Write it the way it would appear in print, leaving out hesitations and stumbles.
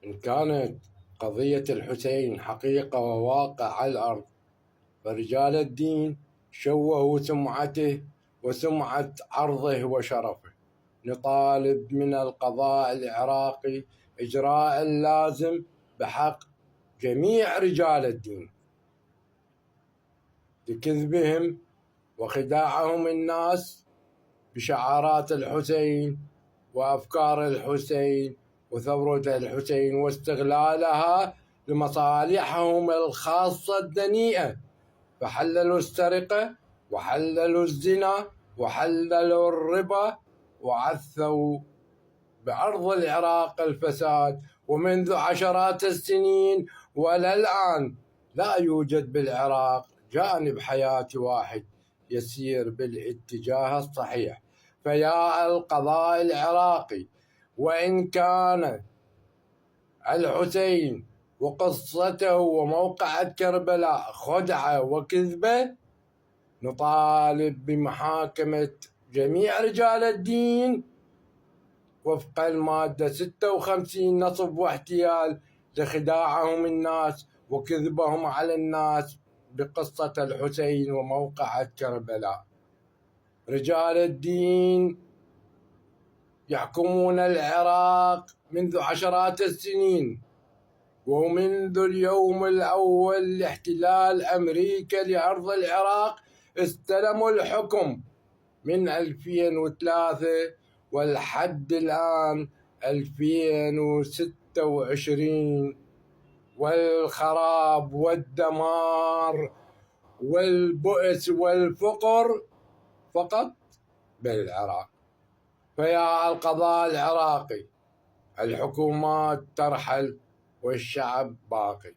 إن كانت قضية الحسين حقيقة وواقع على الأرض، فرجال الدين شوهوا سمعته وسمعة عرضه وشرفه. نطالب من القضاء العراقي إجراء اللازم بحق جميع رجال الدين لكذبهم وخداعهم الناس بشعارات الحسين وأفكار الحسين وثورة الحسين واستغلالها لمصالحهم الخاصة الدنيئة، فحللوا السرقة وحللوا الزنا وحللوا الربا وعثوا بأرض العراق الفساد، ومنذ عشرات السنين ولا الآن لا يوجد بالعراق جانب حياتي واحد يسير بالاتجاه الصحيح. فيا القضاء العراقي، وإن كان الحسين وقصته وموقعة كربلاء خدعة وكذبة، نطالب بمحاكمة جميع رجال الدين وفق المادة 56 نصب واحتيال لخداعهم الناس وكذبهم على الناس بقصة الحسين وموقعة كربلاء. رجال الدين يحكمون العراق منذ عشرات السنين، ومنذ اليوم الأول لاحتلال أمريكا لأرض العراق استلموا الحكم من 2003 والحد الآن 2026، والخراب والدمار والبؤس والفقر فقط بالعراق. فيا القضاء العراقي، الحكومات ترحل والشعب باقي.